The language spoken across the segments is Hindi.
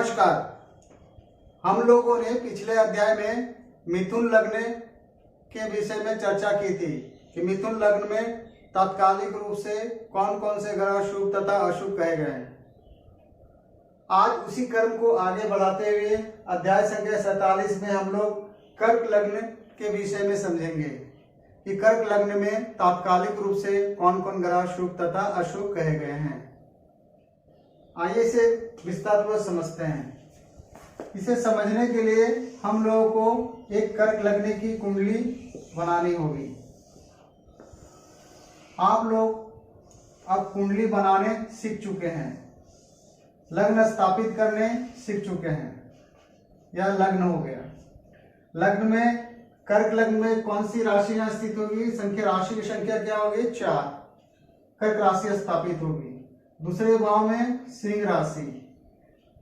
नमस्कार। हम लोगों ने पिछले अध्याय में मिथुन लग्न के विषय में चर्चा की थी कि मिथुन लग्न में तात्कालिक रूप से कौन कौन से ग्रह शुभ तथा अशुभ कहे गए हैं। आज उसी क्रम को आगे बढ़ाते हुए अध्याय संख्या 47 में हम लोग कर्क लग्न के विषय में समझेंगे कि कर्क लग्न में तात्कालिक रूप से कौन कौन ग्रह शुभ तथा अशुभ कहे गए हैं। आइए इसे विस्तारपूर्वक समझते हैं। इसे समझने के लिए हम लोगों को एक कर्क लग्न की कुंडली बनानी होगी। आप लोग अब कुंडली बनाने सीख चुके हैं, लग्न स्थापित करने सीख चुके हैं। यह लग्न हो गया। लग्न में कर्क लग्न में कौन सी राशियां स्थित होगी? राशि की संख्या क्या होगी? 4। कर्क राशि स्थापित होगी। दूसरे भाव में सिंह राशि,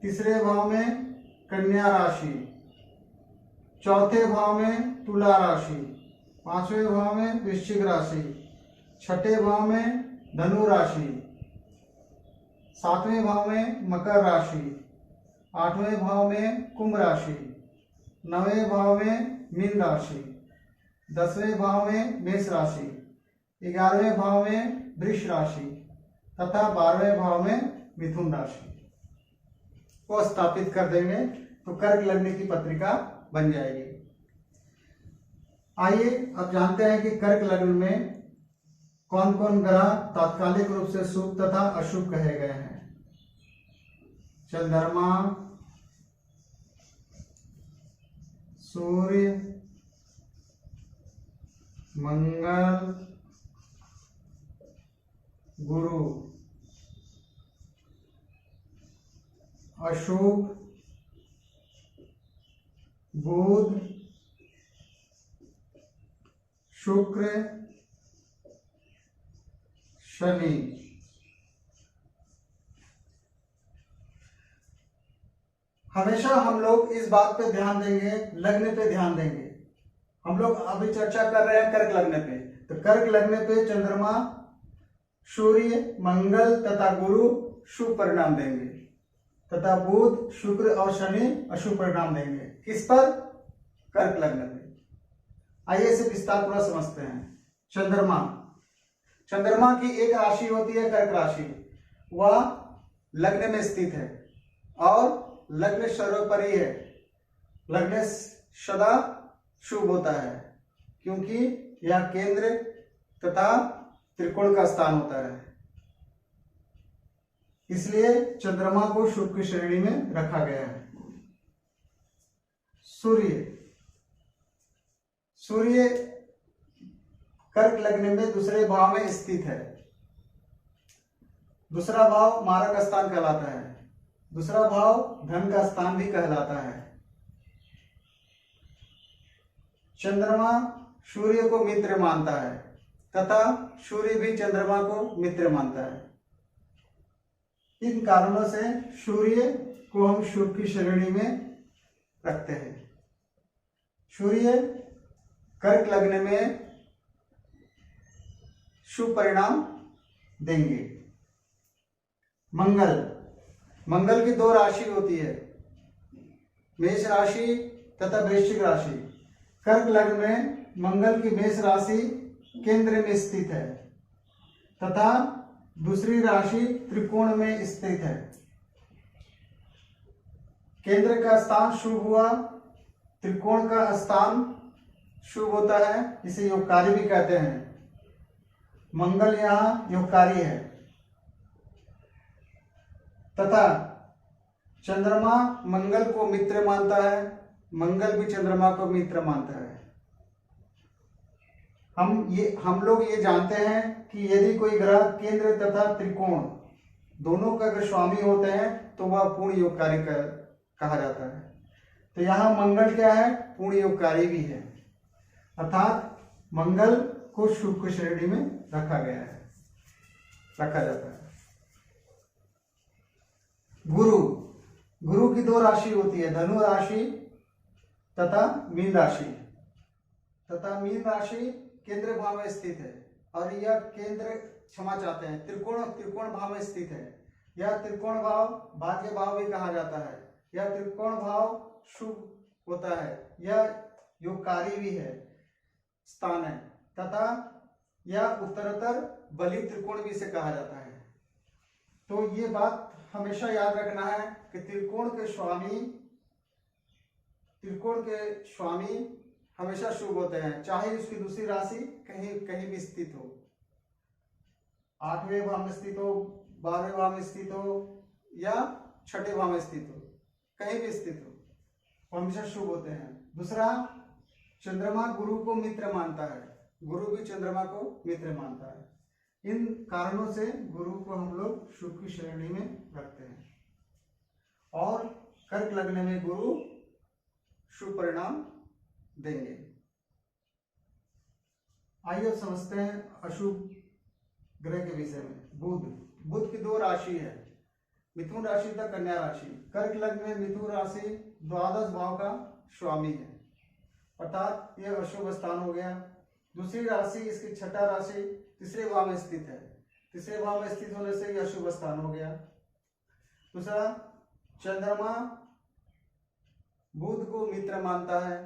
तीसरे भाव में कन्या राशि, चौथे भाव में तुला राशि, पांचवें भाव में वृश्चिक राशि, छठे भाव में धनु राशि, सातवें भाव में मकर राशि, आठवें भाव में कुंभ राशि, नवें भाव में मीन राशि, 10वें भाव में मेष राशि, 11वें भाव में वृष राशि तथा 12वें भाव में मिथुन राशि को स्थापित कर देंगे तो कर्क लग्न की पत्रिका बन जाएगी। आइए अब जानते हैं कि कर्क लग्न में कौन कौन ग्रह तात्कालिक रूप से शुभ तथा अशुभ कहे गए हैं। चंद्रमा, सूर्य, मंगल, गुरु। अशुभ बुध, शुक्र, शनि। हमेशा हम लोग इस बात पे ध्यान देंगे, लग्न पे ध्यान देंगे। हम लोग अभी चर्चा कर रहे हैं कर्क लग्न पे, तो कर्क लग्न पे चंद्रमा, सूर्य, मंगल तथा गुरु शुभ परिणाम देंगे तथा बुध, शुक्र और शनि अशुभ परिणाम देंगे। किस पर? कर्क लग्न पे। आइए इसे विस्तारपूर्वक समझते हैं। चंद्रमा, चंद्रमा की एक राशि होती है कर्क राशि। वह लग्न में स्थित है और लग्न सर्वोपरि है। लग्न सदा शुभ होता है क्योंकि यह केंद्र तथा त्रिकोण का स्थान होता है, इसलिए चंद्रमा को शुभ की श्रेणी में रखा गया है। सूर्य, सूर्य कर्क लग्न में दूसरे भाव में स्थित है। दूसरा भाव मारक स्थान कहलाता है। दूसरा भाव धन का स्थान भी कहलाता है। चंद्रमा सूर्य को मित्र मानता है तथा सूर्य भी चंद्रमा को मित्र मानता है। इन कारणों से सूर्य को हम शुभ की श्रेणी में रखते हैं। सूर्य कर्क लग्न में शुभ परिणाम देंगे। मंगल, मंगल की 2 राशि होती है, मेष राशि तथा वृश्चिक राशि। कर्क लग्न में मंगल की मेष राशि केंद्र में स्थित है तथा दूसरी राशि त्रिकोण में स्थित है। केंद्र का स्थान शुभ हुआ, त्रिकोण का स्थान शुभ होता है, इसे योगकारी भी कहते हैं। मंगल यहाँ योगकारी है तथा चंद्रमा मंगल को मित्र मानता है, मंगल भी चंद्रमा को मित्र मानता है। हम लोग ये जानते हैं कि यदि कोई ग्रह केंद्र तथा त्रिकोण दोनों का अगर स्वामी होते हैं तो वह पूर्ण योगकारी कहा जाता है। तो यहाँ मंगल क्या है? पूर्ण योगकारी भी है, अर्थात मंगल को शुभ की श्रेणी में रखा जाता है। गुरु, गुरु की 2 राशि होती है, धनु राशि तथा मीन राशि। मीन राशि केंद्र भाव में स्थित है और यह त्रिकोण भाव में स्थित है। यह त्रिकोण भाव भाग्य भाव भी कहा जाता है। यह त्रिकोण भाव शुभ होता है, यह योगकारी भी है, स्थान है, तथा यह उत्तरोत्तर बली त्रिकोण भी इसे कहा जाता है। तो ये बात हमेशा याद रखना है कि त्रिकोण के स्वामी हमेशा शुभ होते हैं, चाहे उसकी दूसरी राशि कहीं कहीं भी स्थित हो, 8वें भाव में स्थित हो, 12वें भाव में स्थित हो या 6ठे भाव में स्थित हो, कहीं भी स्थित हो, वो हमेशा शुभ होते हैं। दूसरा, चंद्रमा गुरु को मित्र मानता है, गुरु भी चंद्रमा को मित्र मानता है। इन कारणों से गुरु को हम लोग शुभ की श्रेणी में रखते हैं। और कर्क लग्न में गुरु शुभ परिणाम देंगे। आइए अब समझते हैं अशुभ ग्रह के विषय में। बुध की 2 राशि है, मिथुन राशि तथा कन्या राशि। कर्क लग्न में मिथुन राशि द्वादश भाव का स्वामी है, अर्थात यह अशुभ स्थान हो गया। दूसरी राशि इसकी 6ठा राशि तीसरे भाव में स्थित है, तीसरे भाव में स्थित होने से यह अशुभ स्थान हो गया। दूसरा, चंद्रमा बुध को मित्र मानता है,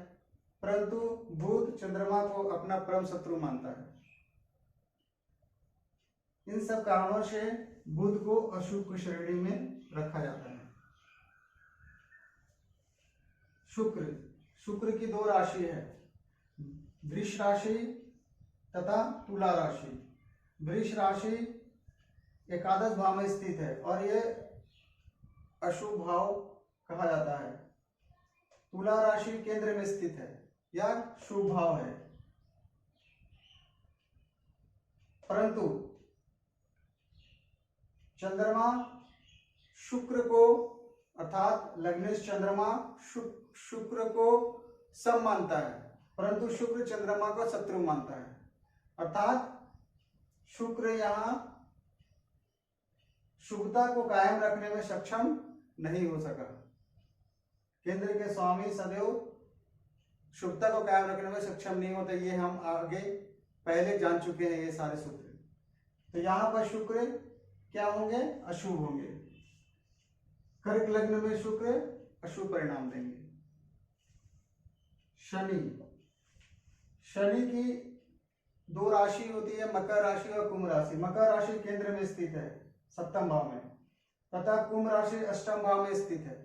परंतु बुध चंद्रमा को अपना परम शत्रु मानता है। इन सब कारणों से बुध को अशुभ की श्रेणी में रखा जाता है। शुक्र की 2 राशि है, वृष राशि तथा तुला राशि। वृष राशि एकादश भाव में स्थित है और यह अशुभ भाव कहा जाता है। तुला राशि केंद्र में स्थित है, यह शुभ भाव है, परंतु चंद्रमा शुक्र को, अर्थात लग्नेश चंद्रमा शुक्र को सम मानता है, परंतु शुक्र चंद्रमा को शत्रु मानता है। अर्थात शुक्र यहां शुभता को कायम रखने में सक्षम नहीं हो सका। केंद्र के स्वामी सदैव शुभता को कायम रखने में सक्षम नहीं होते, ये हम आगे पहले जान चुके हैं ये सारे सूत्र। तो यहां पर शुक्र क्या होंगे? अशुभ होंगे। कर्क लग्न में शुक्र अशुभ परिणाम देंगे। शनि की 2 राशि होती है, मकर राशि और कुंभ राशि। मकर राशि केंद्र में स्थित है 7वें भाव में, तथा कुंभ राशि 8वें भाव में स्थित है।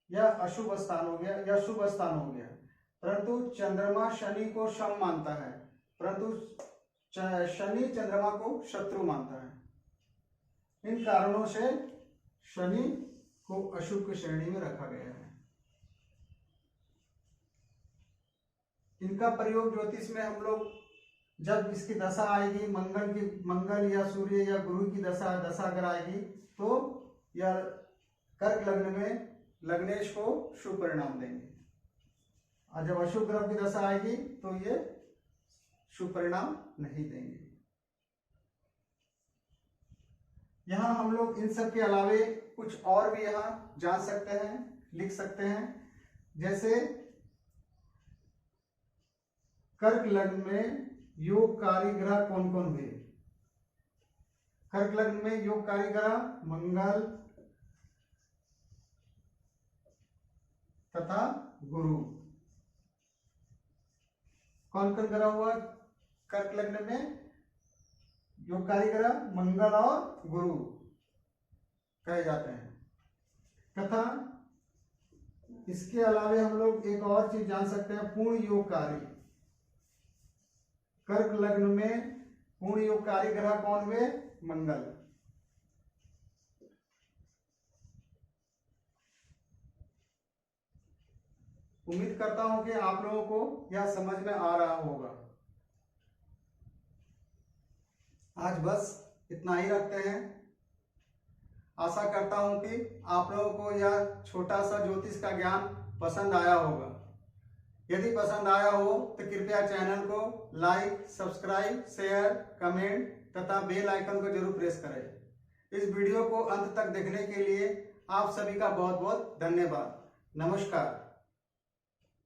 यह अशुभ स्थान हो गया, यह शुभ स्थान हो गया। परंतु चंद्रमा शनि को सम मानता है, परंतु शनि चंद्रमा को शत्रु मानता है। इन कारणों से शनि को अशुभ की श्रेणी में रखा गया है। इनका प्रयोग ज्योतिष में हम लोग जब इसकी दशा आएगी, मंगल या सूर्य या गुरु की दशा अगर आएगी, तो यह कर्क लग्न में लग्नेश को शुभ परिणाम देंगे, और जब अशुभ ग्रह की दशा आएगी तो ये शुभ परिणाम नहीं देंगे। यहाँ हम लोग इन सब के अलावे कुछ और भी यहाँ जान सकते हैं, लिख सकते हैं। जैसे कर्क लग्न में योगकारी ग्रह कौन कौन हुए? कर्क लग्न में योगकारी ग्रह मंगल तथा गुरु। कौन कौन ग्रह हुआ कर्क लग्न में? योगकारी ग्रह मंगल और गुरु कहे जाते हैं। तथा इसके अलावे हम लोग एक और चीज जान सकते हैं, पूर्ण योगकारी। कर्क लग्न में पूर्ण योगकारी ग्रह कौन हुए? मंगल। उम्मीद करता हूं कि आप लोगों को यह समझ में आ रहा होगा। आज बस इतना ही रखते हैं। आशा करता हूं कि आप लोगों को यह छोटा सा ज्योतिष का ज्ञान पसंद आया होगा। यदि पसंद आया हो तो कृपया चैनल को लाइक, सब्सक्राइब, शेयर, कमेंट तथा बेल आइकन को जरूर प्रेस करें। इस वीडियो को अंत तक देखने के लिए आप सभी का बहुत बहुत धन्यवाद। नमस्कार।